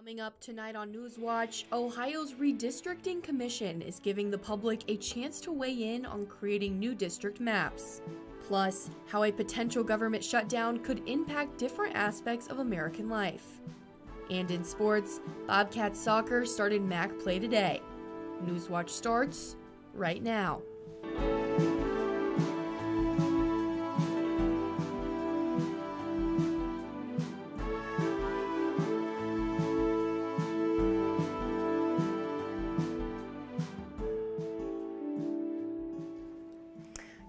Coming up tonight on Newswatch, Ohio's Redistricting Commission is giving the public a chance to weigh in on creating new district maps. Plus, how a potential government shutdown could impact different aspects of American life. And in sports, Bobcats soccer started MAC play today. Newswatch starts right now.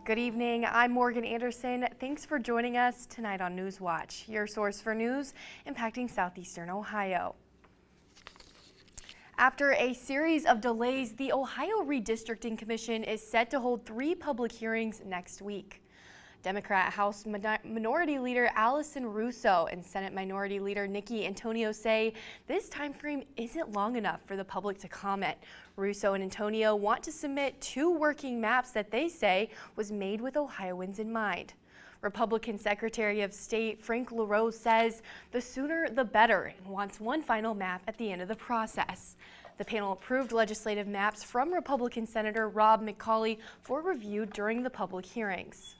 Good evening, I'm Morgan Anderson. Thanks for joining us tonight on Newswatch, your source for news impacting southeastern Ohio. After a series of delays, the Ohio Redistricting Commission is set to hold 3 public hearings next week. Democrat House Minority Leader Allison Russo and Senate Minority Leader Nikki Antonio say this time frame isn't long enough for the public to comment. Russo and Antonio want to submit 2 working maps that they say was made with Ohioans in mind. Republican Secretary of State Frank LaRose says the sooner the better and wants one final map at the end of the process. The panel approved legislative maps from Republican Senator Rob McCauley for review during the public hearings.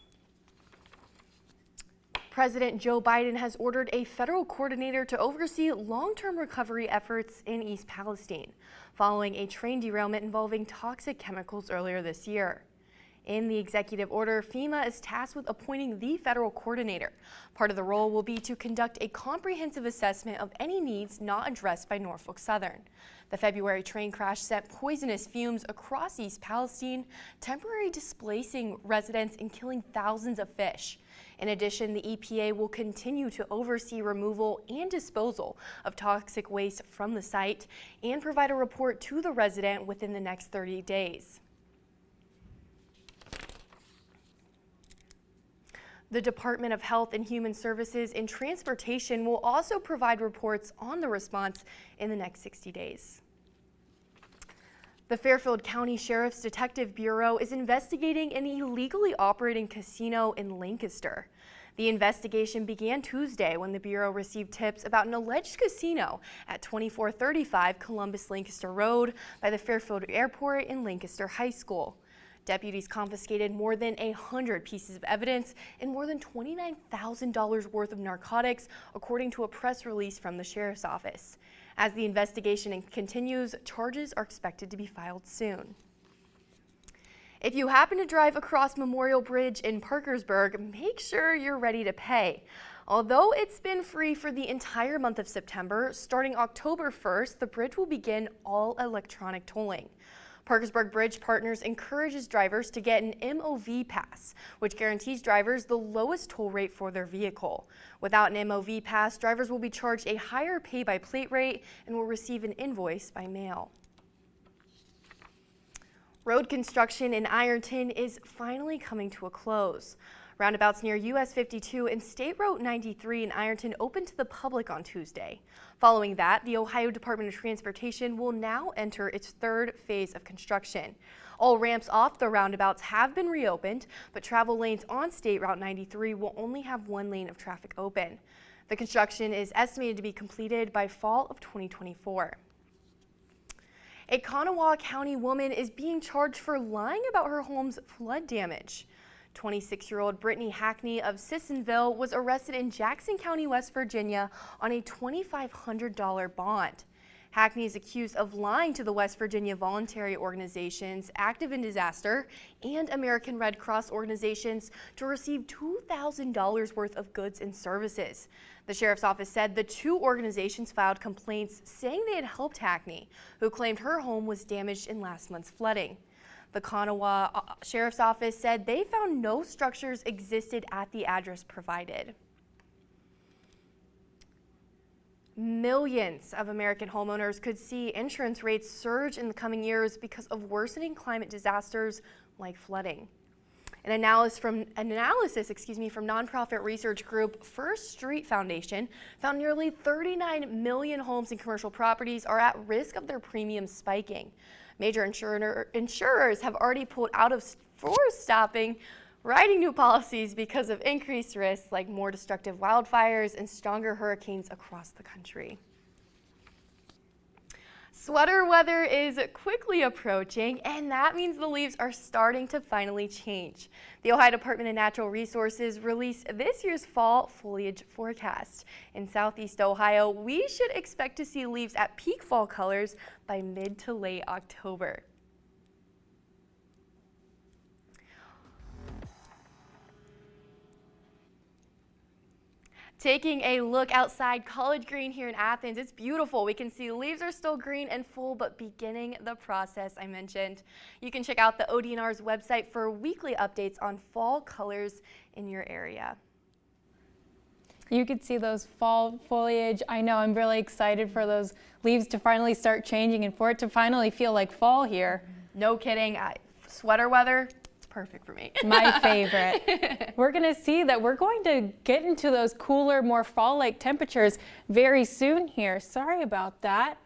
President Joe Biden has ordered a federal coordinator to oversee long-term recovery efforts in East Palestine, following a train derailment involving toxic chemicals earlier this year. In the executive order, FEMA is tasked with appointing the federal coordinator. Part of the role will be to conduct a comprehensive assessment of any needs not addressed by Norfolk Southern. The February train crash sent poisonous fumes across East Palestine, temporarily displacing residents and killing thousands of fish. In addition, the EPA will continue to oversee removal and disposal of toxic waste from the site and provide a report to the resident within the next 30 days. The Department of Health and Human Services and Transportation will also provide reports on the response in the next 60 days. The Fairfield County Sheriff's Detective Bureau is investigating an illegally operating casino in Lancaster. The investigation began Tuesday when the Bureau received tips about an alleged casino at 2435 Columbus-Lancaster Road by the Fairfield Airport and Lancaster High School. Deputies confiscated more than 100 pieces of evidence and more than $29,000 worth of narcotics, according to a press release from the Sheriff's Office. As the investigation continues, charges are expected to be filed soon. If you happen to drive across Memorial Bridge in Parkersburg, make sure you're ready to pay. Although it's been free for the entire month of September, starting October 1st, the bridge will begin all electronic tolling. Parkersburg Bridge Partners encourages drivers to get an MOV pass, which guarantees drivers the lowest toll rate for their vehicle. Without an MOV pass, drivers will be charged a higher pay-by-plate rate and will receive an invoice by mail. Road construction in Ironton is finally coming to a close. Roundabouts near US 52 and State Road 93 in Ironton opened to the public on Tuesday. Following that, the Ohio Department of Transportation will now enter its 3rd phase of construction. All ramps off the roundabouts have been reopened, but travel lanes on State Route 93 will only have 1 lane of traffic open. The construction is estimated to be completed by fall of 2024. A Kanawha County woman is being charged for lying about her home's flood damage. 26-year-old Brittany Hackney of Sissonville was arrested in Jackson County, West Virginia on a $2,500 bond. Hackney is accused of lying to the West Virginia voluntary organizations Active in Disaster and American Red Cross organizations to receive $2,000 worth of goods and services. The Sheriff's Office said the 2 organizations filed complaints saying they had helped Hackney, who claimed her home was damaged in last month's flooding. The Kanawha Sheriff's Office said they found no structures existed at the address provided. Millions of American homeowners could see insurance rates surge in the coming years because of worsening climate disasters like flooding. An analysis from nonprofit research group First Street Foundation found nearly 39 million homes and commercial properties are at risk of their premiums spiking. Major insurers have already pulled out of stopping writing new policies because of increased risks like more destructive wildfires and stronger hurricanes across the country. Sweater weather is quickly approaching, and that means the leaves are starting to finally change. The Ohio Department of Natural Resources released this year's fall foliage forecast. In southeast Ohio, we should expect to see leaves at peak fall colors by mid to late October. Taking a look outside College Green here in Athens, it's beautiful. We can see leaves are still green and full, but beginning the process I mentioned. You can check out the ODNR's website for weekly updates on fall colors in your area. You could see those fall foliage. I know, I'm really excited for those leaves to finally start changing and for it to finally feel like fall here. No kidding, sweater weather. Perfect for me. My favorite. We're going to see that we're going to get into those cooler, more fall-like temperatures very soon here. Sorry about that.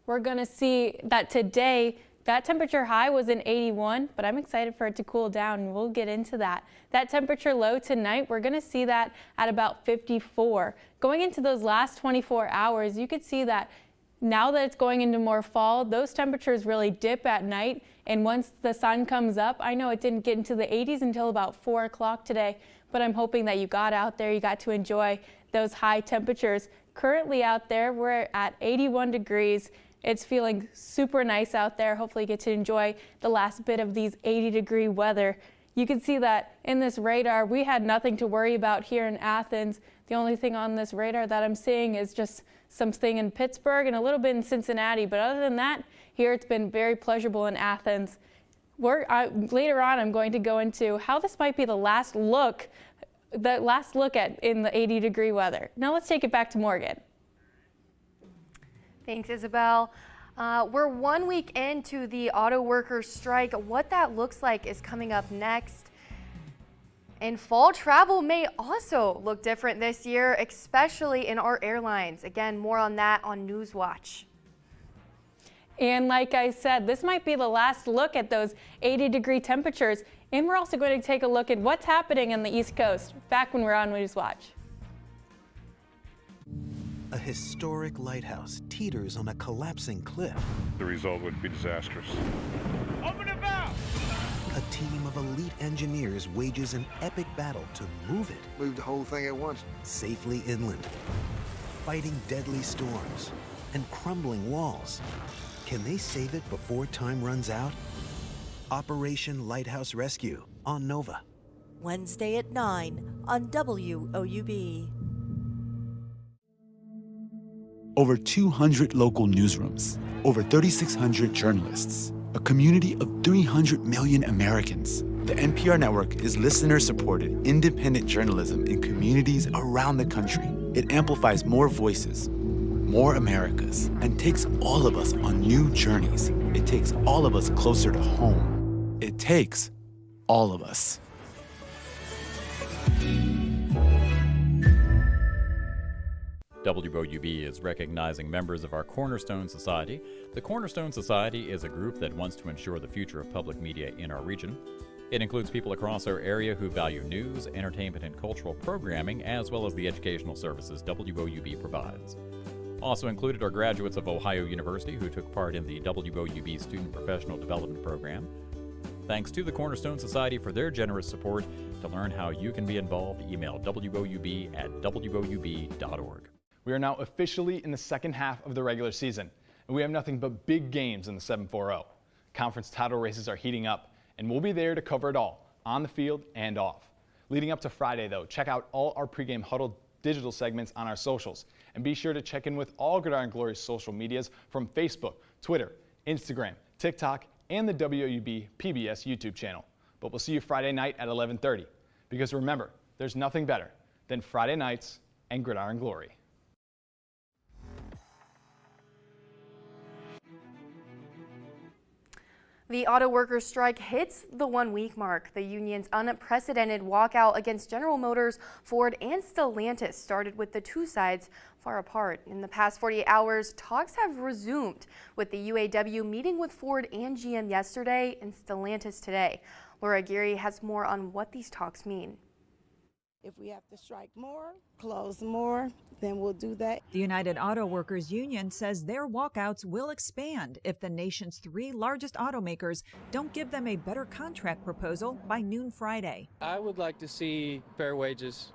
We're going to see that today, that temperature high was in 81, but I'm excited for it to cool down, and we'll get into that. That temperature low tonight, we're going to see that at about 54. Going into those last 24 hours, you could see that now that it's going into more fall, those temperatures really dip at night, and once the sun comes up, I know it didn't get into the 80s until about 4 o'clock today, but I'm hoping that you got out there, you got to enjoy those high temperatures. Currently out there, we're at 81 degrees. It's feeling super nice out there. Hopefully you get to enjoy the last bit of these 80-degree weather. You can see that in this radar, we had nothing to worry about here in Athens. The only thing on this radar that I'm seeing is just something in Pittsburgh and a little bit in Cincinnati. But other than that, here it's been very pleasurable in Athens. Later on, I'm going to go into how this might be the last look at in the 80-degree weather. Now let's take it back to Morgan. Thanks, Isabel. We're 1 week into the auto workers strike. What that looks like is coming up next. And fall travel may also look different this year, especially in our airlines. Again, more on that on Newswatch. And like I said, this might be the last look at those 80-degree temperatures. And we're also going to take a look at what's happening on the East Coast, back when we're on Newswatch. A historic lighthouse teeters on a collapsing cliff. The result would be disastrous. Open the valve! A team of elite engineers wages an epic battle to move it. Move the whole thing at once. Safely inland, fighting deadly storms and crumbling walls. Can they save it before time runs out? Operation Lighthouse Rescue on Nova. Wednesday at 9 on WOUB. Over 200 local newsrooms, over 3,600 journalists, a community of 300 million Americans. The NPR network is listener-supported, independent journalism in communities around the country. It amplifies more voices, more Americas, and takes all of us on new journeys. It takes all of us closer to home. It takes all of us. WOUB is recognizing members of our Cornerstone Society. The Cornerstone Society is a group that wants to ensure the future of public media in our region. It includes people across our area who value news, entertainment, and cultural programming, as well as the educational services WOUB provides. Also included are graduates of Ohio University who took part in the WOUB Student Professional Development Program. Thanks to the Cornerstone Society for their generous support. To learn how you can be involved, email woub@woub.org. We are now officially in the second half of the regular season, and we have nothing but big games in the 7-4-0. Conference title races are heating up, and we'll be there to cover it all, on the field and off. Leading up to Friday, though, check out all our pregame huddle digital segments on our socials, and be sure to check in with all Gridiron Glory's social medias from Facebook, Twitter, Instagram, TikTok, and the WOUB PBS YouTube channel. But we'll see you Friday night at 11:30, because remember, there's nothing better than Friday nights and Gridiron Glory. The auto workers strike hits the 1 week mark. The union's unprecedented walkout against General Motors, Ford, and Stellantis started with the two sides far apart. In the past 48 hours, talks have resumed, with the UAW meeting with Ford and GM yesterday and Stellantis today. Laura Geary has more on what these talks mean. If we have to strike more, close more, then we'll do that. The United Auto Workers Union says their walkouts will expand if the nation's 3 largest automakers don't give them a better contract proposal by noon Friday. I would like to see fair wages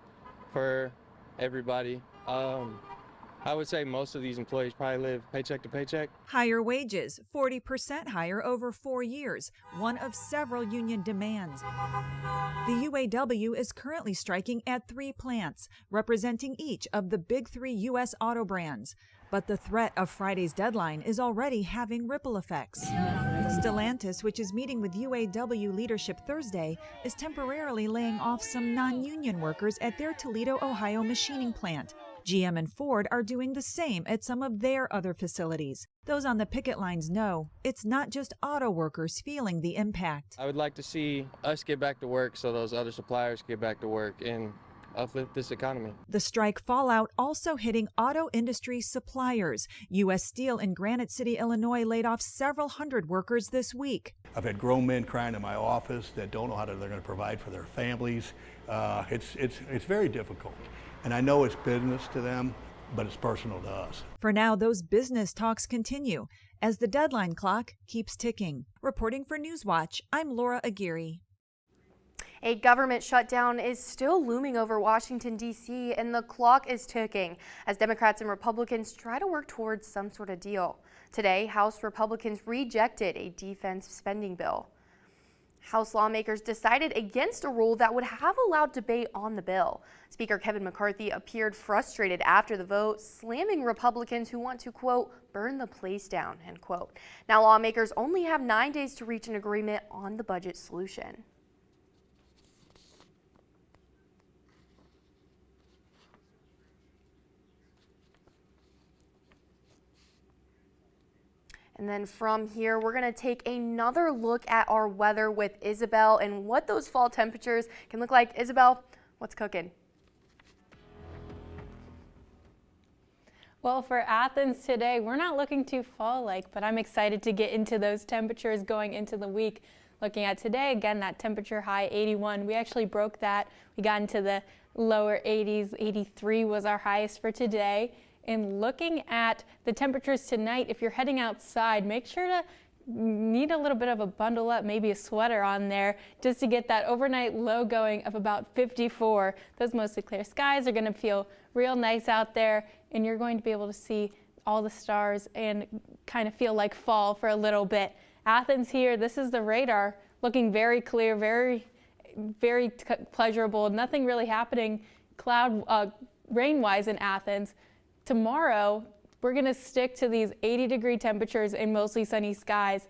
for everybody. I would say most of these employees probably live paycheck to paycheck. Higher wages, 40% higher over 4 years, one of several union demands. The UAW is currently striking at 3 plants, representing each of the big 3 U.S. auto brands. But the threat of Friday's deadline is already having ripple effects. Stellantis, which is meeting with UAW leadership Thursday, is temporarily laying off some non-union workers at their Toledo, Ohio machining plant. GM and Ford are doing the same at some of their other facilities. Those on the picket lines know it's not just auto workers feeling the impact. I would like to see us get back to work so those other suppliers get back to work and uplift this economy. The strike fallout also hitting auto industry suppliers. U.S. Steel in Granite City, Illinois laid off several hundred workers this week. I've had grown men crying in my office that don't know how they're going to provide for their families. It's very difficult. And I know it's business to them, but it's personal to us. For now, those business talks continue as the deadline clock keeps ticking. Reporting for Newswatch, I'm Laura Aguirre. A government shutdown is still looming over Washington, D.C., and the clock is ticking as Democrats and Republicans try to work towards some sort of deal. Today, House Republicans rejected a defense spending bill. House lawmakers decided against a rule that would have allowed debate on the bill. Speaker Kevin McCarthy appeared frustrated after the vote, slamming Republicans who want to, quote, burn the place down, end quote. Now lawmakers only have 9 days to reach an agreement on the budget solution. And then from here, we're going to take another look at our weather with Isabel and what those fall temperatures can look like. Isabel, what's cooking? Well, for Athens today, we're not looking too fall-like, but I'm excited to get into those temperatures going into the week. Looking at today, again, that temperature high 81. We actually broke that. We got into the lower 80s. 83 was our highest for today. And looking at the temperatures tonight, if you're heading outside, make sure to need a little bit of a bundle up, maybe a sweater on there, just to get that overnight low going of about 54. Those mostly clear skies are going to feel real nice out there, and you're going to be able to see all the stars and kind of feel like fall for a little bit. Athens here, this is the radar, looking very clear, very pleasurable. Nothing really happening rain-wise in Athens. Tomorrow, we're going to stick to these 80-degree temperatures and mostly sunny skies.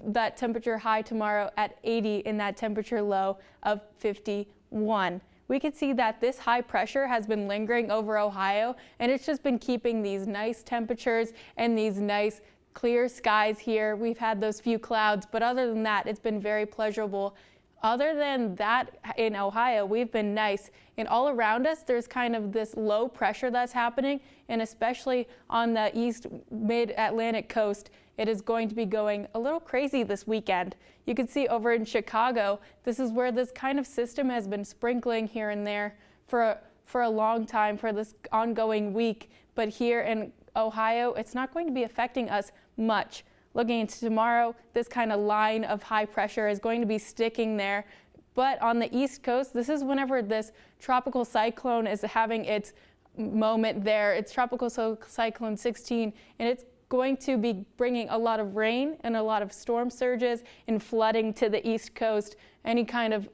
That temperature high tomorrow at 80 and that temperature low of 51. We can see that this high pressure has been lingering over Ohio, and it's just been keeping these nice temperatures and these nice clear skies here. We've had those few clouds, but other than that, it's been very pleasurable. Other than that, in Ohio, we've been nice. And all around us, there's kind of this low pressure that's happening, and especially on the east mid-Atlantic coast, it is going to be going a little crazy this weekend. You can see over in Chicago, this is where this kind of system has been sprinkling here and there for a long time, for this ongoing week. But here in Ohio, it's not going to be affecting us much. Looking into tomorrow, this kind of line of high pressure is going to be sticking there. But on the East Coast, this is whenever this tropical cyclone is having its moment there. It's Tropical Cyclone 16, and it's going to be bringing a lot of rain and a lot of storm surges and flooding to the East Coast. Any kind of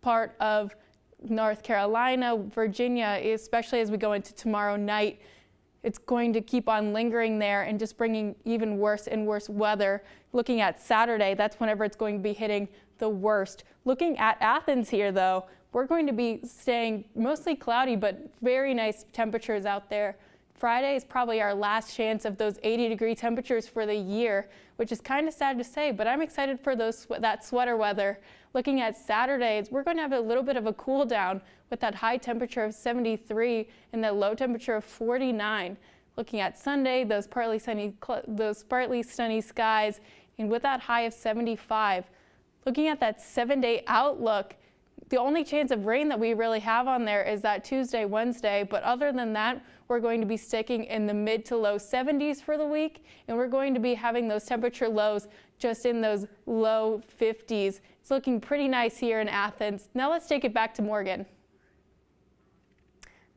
part of North Carolina, Virginia, especially as we go into tomorrow night, it's going to keep on lingering there and just bringing even worse and worse weather. Looking at Saturday, that's whenever it's going to be hitting the worst. Looking at Athens here, though, we're going to be staying mostly cloudy, but very nice temperatures out there. Friday is probably our last chance of those 80-degree temperatures for the year, which is kind of sad to say, but I'm excited for that sweater weather. Looking at Saturdays, we're going to have a little bit of a cool down with that high temperature of 73 and that low temperature of 49. Looking at Sunday, those partly sunny skies, and with that high of 75. Looking at that 7-day outlook, The only chance of rain that we really have on there is that Tuesday, Wednesday, but other than that, we're going to be sticking in the mid to low 70s for the week, and we're going to be having those temperature lows just in those low 50s. It's looking pretty nice here in Athens. Now let's take it back to Morgan.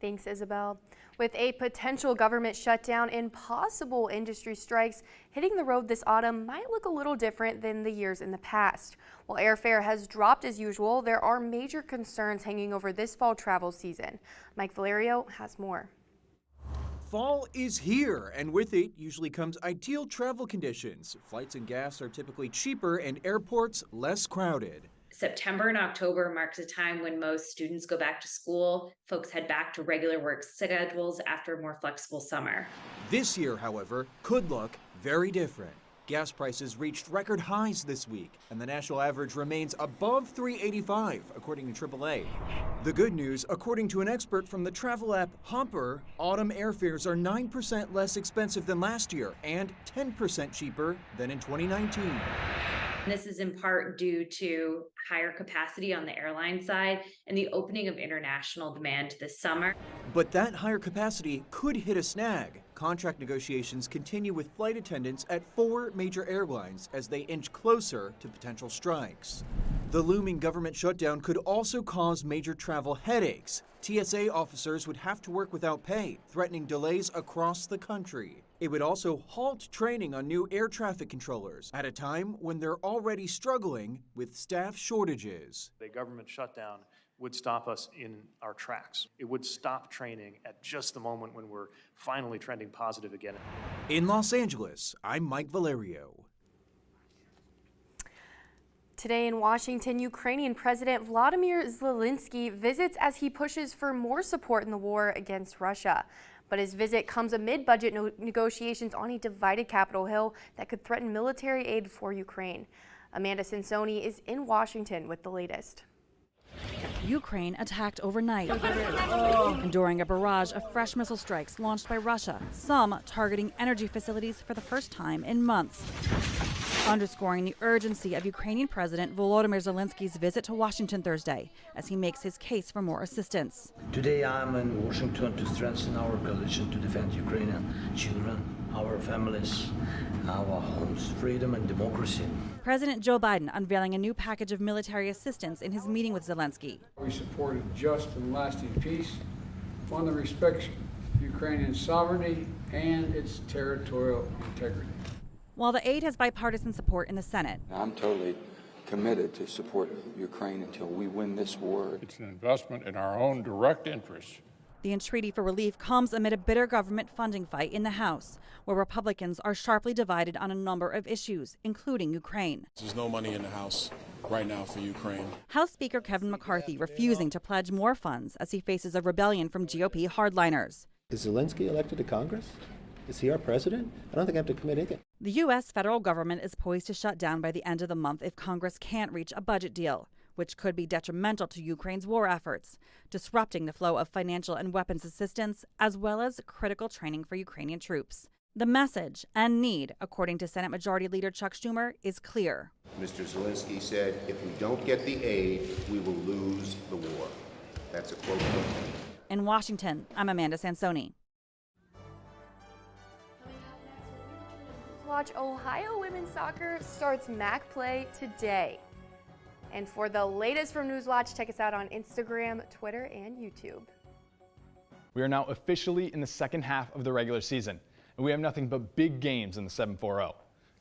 Thanks, Isabel. With a potential government shutdown and possible industry strikes, hitting the road this autumn might look a little different than the years in the past. While airfare has dropped as usual, there are major concerns hanging over this fall travel season. Mike Valerio has more. Fall is here, and with it usually comes ideal travel conditions. Flights and gas are typically cheaper and airports less crowded. September and October marks a time when most students go back to school. Folks head back to regular work schedules after a more flexible summer. This year, however, could look very different. Gas prices reached record highs this week, and the national average remains above $3.85, according to AAA. The good news, according to an expert from the travel app Hopper, autumn airfares are 9% less expensive than last year and 10% cheaper than in 2019. This is in part due to higher capacity on the airline side and the opening of international demand this summer. But that higher capacity could hit a snag. Contract negotiations continue with flight attendants at 4 major airlines as they inch closer to potential strikes. The looming government shutdown could also cause major travel headaches. TSA officers would have to work without pay, threatening delays across the country. It would also halt training on new air traffic controllers at a time when they're already struggling with staff shortages. A government shutdown would stop us in our tracks. It would stop training at just the moment when we're finally trending positive again. In Los Angeles, I'm Mike Valerio. Today in Washington, Ukrainian President Volodymyr Zelensky visits as he pushes for more support in the war against Russia. But his visit comes amid budget negotiations on a divided Capitol Hill that could threaten military aid for Ukraine. Amanda Sansoni is in Washington with the latest. Ukraine attacked overnight, enduring a barrage of fresh missile strikes launched by Russia, some targeting energy facilities for the first time in months, underscoring the urgency of Ukrainian President Volodymyr Zelensky's visit to Washington Thursday as he makes his case for more assistance. Today I'm in Washington to strengthen our coalition to defend Ukrainian children, our families, our homes, freedom and democracy. President Joe Biden unveiling a new package of military assistance in his meeting with Zelensky. We supported just and lasting peace, one that respects Ukrainian sovereignty and its territorial integrity. While the aid has bipartisan support in the Senate, I'm totally committed to support Ukraine until we win this war. It's an investment in our own direct interests. the entreaty for relief comes amid a bitter government funding fight in the House, where Republicans are sharply divided on a number of issues, including Ukraine. There's no money in the House right now for Ukraine. House Speaker Kevin McCarthy refusing to pledge more funds as he faces a rebellion from GOP hardliners. Is Zelensky elected to Congress? Is he our president? I don't think I have to commit anything. The U.S. federal government is poised to shut down by the end of the month if Congress can't reach a budget deal, which could be detrimental to Ukraine's war efforts, disrupting the flow of financial and weapons assistance, as well as critical training for Ukrainian troops. The message and need, according to Senate Majority Leader Chuck Schumer, is clear. Mr. Zelensky said, if we don't get the aid, we will lose the war. That's a quote from him. In Washington, I'm Amanda Sansoni. Watch Ohio women's soccer starts MAC play today. And for the latest from Newswatch, check us out on Instagram, Twitter, and YouTube. We are now officially in the second half of the regular season, and we have nothing but big games in the 7-4-0.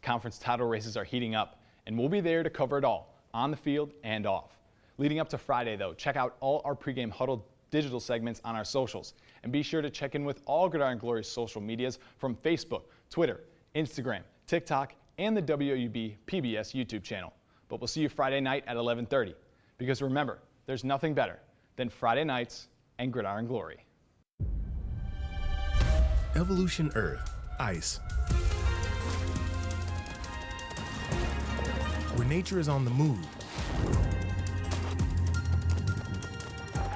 Conference title races are heating up, and we'll be there to cover it all, on the field and off. Leading up to Friday, though, check out all our pregame huddle digital segments on our socials, and be sure to check in with all Gridiron Glory's social medias from Facebook, Twitter, Instagram, TikTok, and the WOUB PBS YouTube channel. But we'll see you Friday night at 11:30, because remember, there's nothing better than Friday nights and Gridiron Glory. Evolution Earth, ice. Where nature is on the move,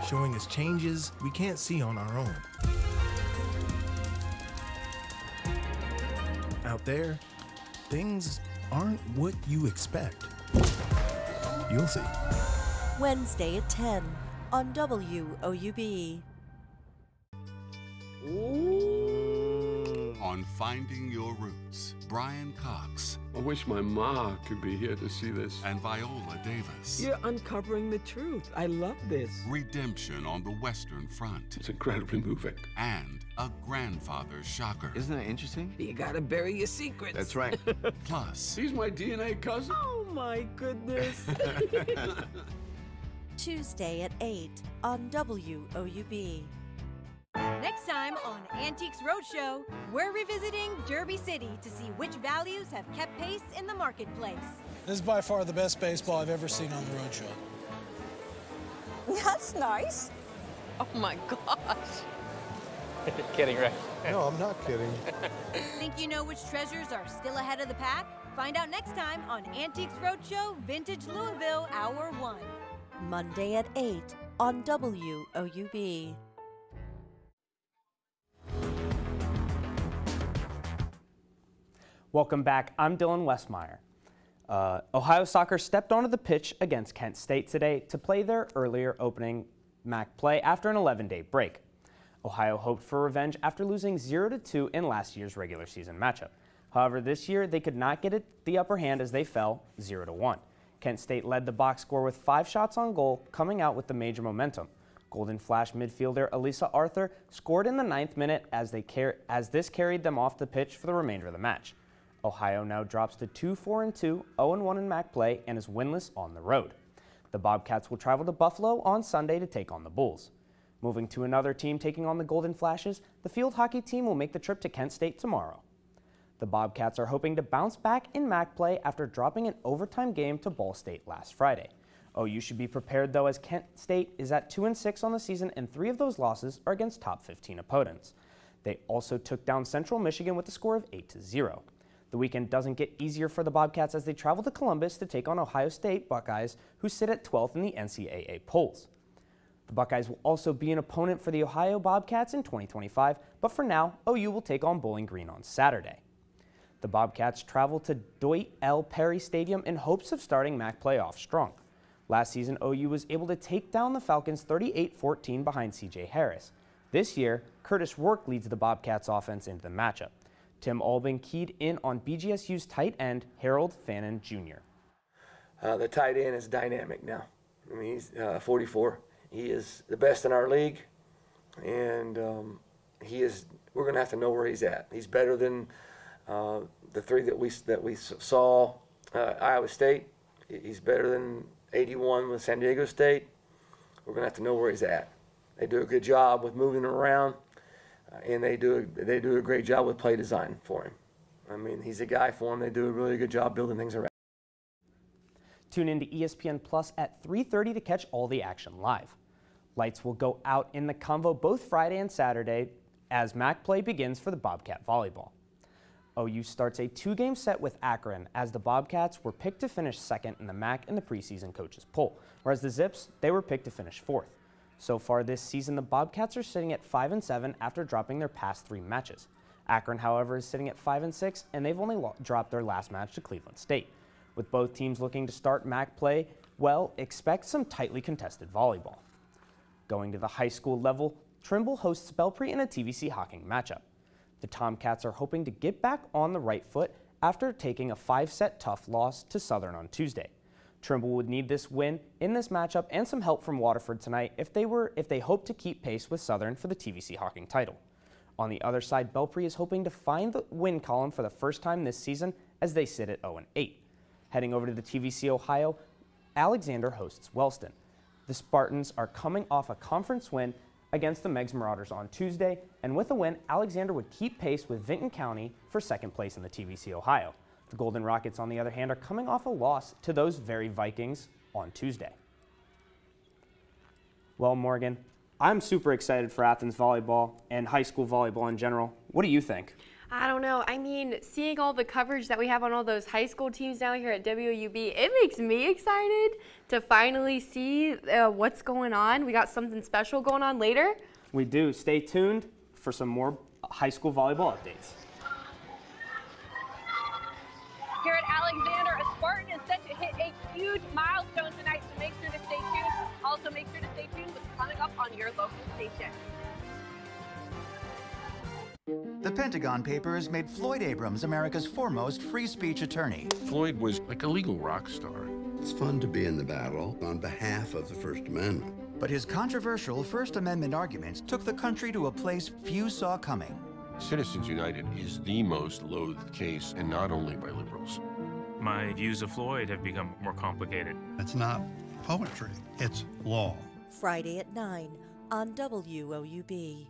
showing us changes we can't see on our own. Out there, things aren't what you expect. You'll see. Wednesday at 10 on WOUB. On Finding Your Roots, Brian Cox. I wish my ma could be here to see this. And Viola Davis. You're uncovering the truth. I love this. Redemption on the Western Front. It's incredibly moving. And a grandfather's shocker. Isn't that interesting? You gotta bury your secrets. That's right. Plus, he's my DNA cousin. Oh my goodness. Tuesday at 8 on WOUB. Next time on Antiques Roadshow, we're revisiting Derby City to see which values have kept pace in the marketplace. This is by far the best baseball I've ever seen on the roadshow. That's nice. Oh my gosh. Kidding, right? No, I'm not kidding. Think you know which treasures are still ahead of the pack? Find out next time on Antiques Roadshow Vintage Louisville Hour 1. Monday at 8 on WOUB. Welcome back. I'm Dylan Westmeyer. Ohio soccer stepped onto the pitch against Kent State today to play their earlier opening MAC play after an 11-day break. Ohio hoped for revenge after losing 0-2 in last year's regular season matchup. However, this year they could not get the upper hand as they fell 0-1. Kent State led the box score with 5 shots on goal, coming out with the major momentum. Golden Flash midfielder Elisa Arthur scored in the 9th minute as this carried them off the pitch for the remainder of the match. Ohio now drops to 2-4-2, 0-1 in MAC play, and is winless on the road. The Bobcats will travel to Buffalo on Sunday to take on the Bulls. Moving to another team taking on the Golden Flashes, the field hockey team will make the trip to Kent State tomorrow. The Bobcats are hoping to bounce back in MAC play after dropping an overtime game to Ball State last Friday. OU should be prepared though, as Kent State is at 2-6 on the season, and 3 of those losses are against top 15 opponents. They also took down Central Michigan with a score of 8-0. The weekend doesn't get easier for the Bobcats as they travel to Columbus to take on Ohio State Buckeyes, who sit at 12th in the NCAA polls. The Buckeyes will also be an opponent for the Ohio Bobcats in 2025, but for now, OU will take on Bowling Green on Saturday. The Bobcats travel to Dwight L. Perry Stadium in hopes of starting MAC play off strong. Last season, OU was able to take down the Falcons 38-14 behind C.J. Harris. This year, Curtis Rourke leads the Bobcats offense into the matchup. Tim Albin keyed in on BGSU's tight end, Harold Fannin Jr. The tight end is dynamic now. I mean, he's 44. He is the best in our league, and we're going to have to know where he's at. He's better than the 3 that we saw Iowa State. He's better than 81 with San Diego State. We're going to have to know where he's at. They do a good job with moving him around. And they do a great job with play design for him. I mean, he's a guy for him. They do a really good job building things around. Tune in to ESPN Plus at 3:30 to catch all the action live. Lights will go out in the Convo both Friday and Saturday as MAC play begins for the Bobcat volleyball. OU starts a 2-game set with Akron as the Bobcats were picked to finish 2nd in the MAC in the preseason coaches poll, whereas the Zips, they were picked to finish 4th. So far this season, the Bobcats are sitting at 5-7 after dropping their past 3 matches. Akron, however, is sitting at 5-6, and they've only dropped their last match to Cleveland State. With both teams looking to start MAC play, well, expect some tightly contested volleyball. Going to the high school level, Trimble hosts Belpre in a TVC Hocking matchup. The Tomcats are hoping to get back on the right foot after taking a 5-set tough loss to Southern on Tuesday. Trimble would need this win in this matchup and some help from Waterford tonight if they hope to keep pace with Southern for the TVC Hocking title. On the other side, Belpre is hoping to find the win column for the first time this season as they sit at 0-8. Heading over to the TVC Ohio, Alexander hosts Wellston. The Spartans are coming off a conference win against the Megs Marauders on Tuesday, and with a win, Alexander would keep pace with Vinton County for 2nd place in the TVC Ohio. The Golden Rockets, on the other hand, are coming off a loss to those very Vikings on Tuesday. Well, Morgan, I'm super excited for Athens volleyball and high school volleyball in general. What do you think? I don't know. I mean, seeing all the coverage that we have on all those high school teams down here at WOUB, it makes me excited to finally see what's going on. We got something special going on later. We do. Stay tuned for some more high school volleyball updates. Here at Alexander, Spartan is set to hit a huge milestone tonight, so make sure to stay tuned. Also, make sure to stay tuned with what's coming up on your local station. The Pentagon Papers made Floyd Abrams America's foremost free speech attorney. Floyd was like a legal rock star. It's fun to be in the battle on behalf of the First Amendment. But his controversial First Amendment arguments took the country to a place few saw coming. Citizens United is the most loathed case, and not only by liberals. My views of Floyd have become more complicated. It's not poetry, it's law. Friday at 9 on WOUB.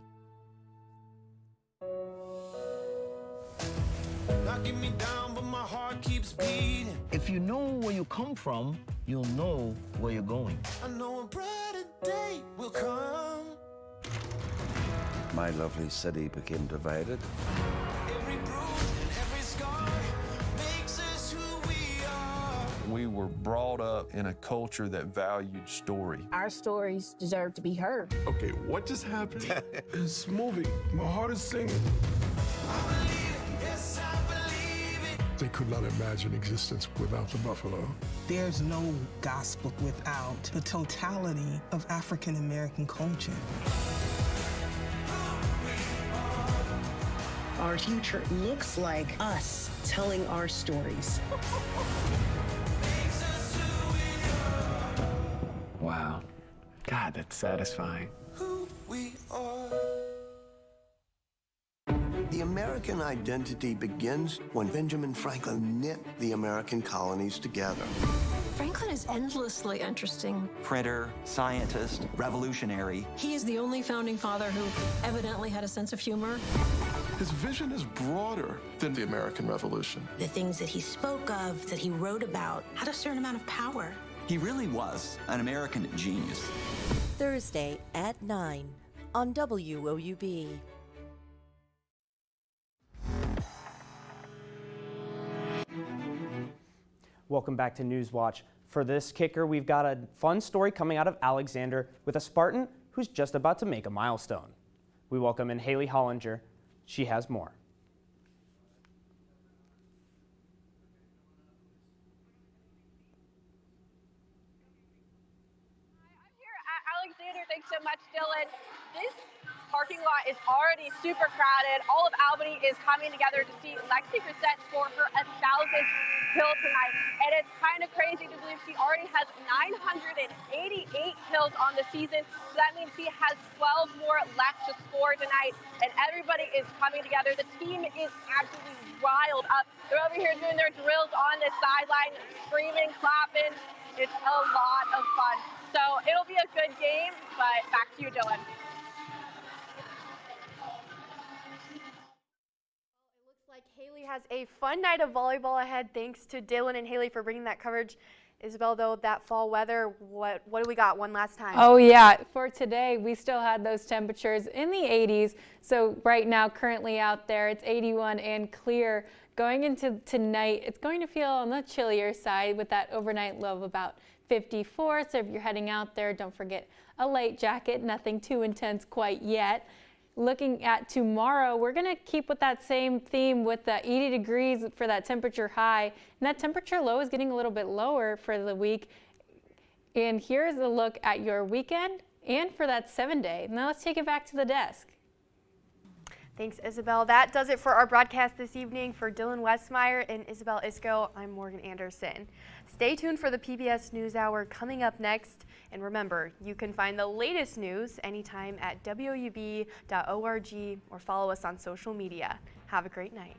Knocking me down, but my heart keeps beating. If you know where you come from, you'll know where you're going. I know a brighter day will come. My lovely city became divided. Every bruise and every scar makes us who we are. We were brought up in a culture that valued story. Our stories deserve to be heard. Okay, what just happened? It's moving. My heart is singing. I believe it, yes, I believe it. They could not imagine existence without the buffalo. There's no gospel without the totality of African American culture. Our future looks like us telling our stories. Wow. God, that's satisfying. Who we are. The American identity begins when Benjamin Franklin knit the American colonies together. Franklin is endlessly interesting. Printer, scientist, revolutionary. He is the only founding father who evidently had a sense of humor. His vision is broader than the American Revolution. The things that he spoke of, that he wrote about, had a certain amount of power. He really was an American genius. Thursday at 9 on WOUB. Welcome back to Newswatch. For this kicker, we've got a fun story coming out of Alexander with a Spartan who's just about to make a milestone. We welcome in Haley Hollinger. She has more. I'm here at Alexander. Thanks so much, Dylan. This parking lot is already super crowded. All of Albany is coming together to see Lexi Brissett score her 1,000th kill tonight. And it's kind of crazy to believe she already has 988 kills on the season. So that means she has 12 more left to score tonight. And everybody is coming together. The team is absolutely riled up. They're over here doing their drills on the sideline, screaming, clapping. It's a lot of fun. So it'll be a good game, but back to you, Dylan. Haley has a fun night of volleyball ahead. Thanks to Dylan and Haley for bringing that coverage. Isabel, though, that fall weather, what do we got one last time? Oh, yeah. For today, we still had those temperatures in the 80s. So right now, currently out there, it's 81 and clear. Going into tonight, it's going to feel on the chillier side with that overnight low of about 54. So if you're heading out there, don't forget a light jacket. Nothing too intense quite yet. Looking at tomorrow, we're going to keep with that same theme with the 80 degrees for that temperature high. And that temperature low is getting a little bit lower for the week. And here's a look at your weekend and for that 7-day. Now let's take it back to the desk. Thanks, Isabel. That does it for our broadcast this evening. For Dylan Westmeyer and Isabel Isco, I'm Morgan Anderson. Stay tuned for the PBS NewsHour coming up next. And remember, you can find the latest news anytime at woub.org or follow us on social media. Have a great night.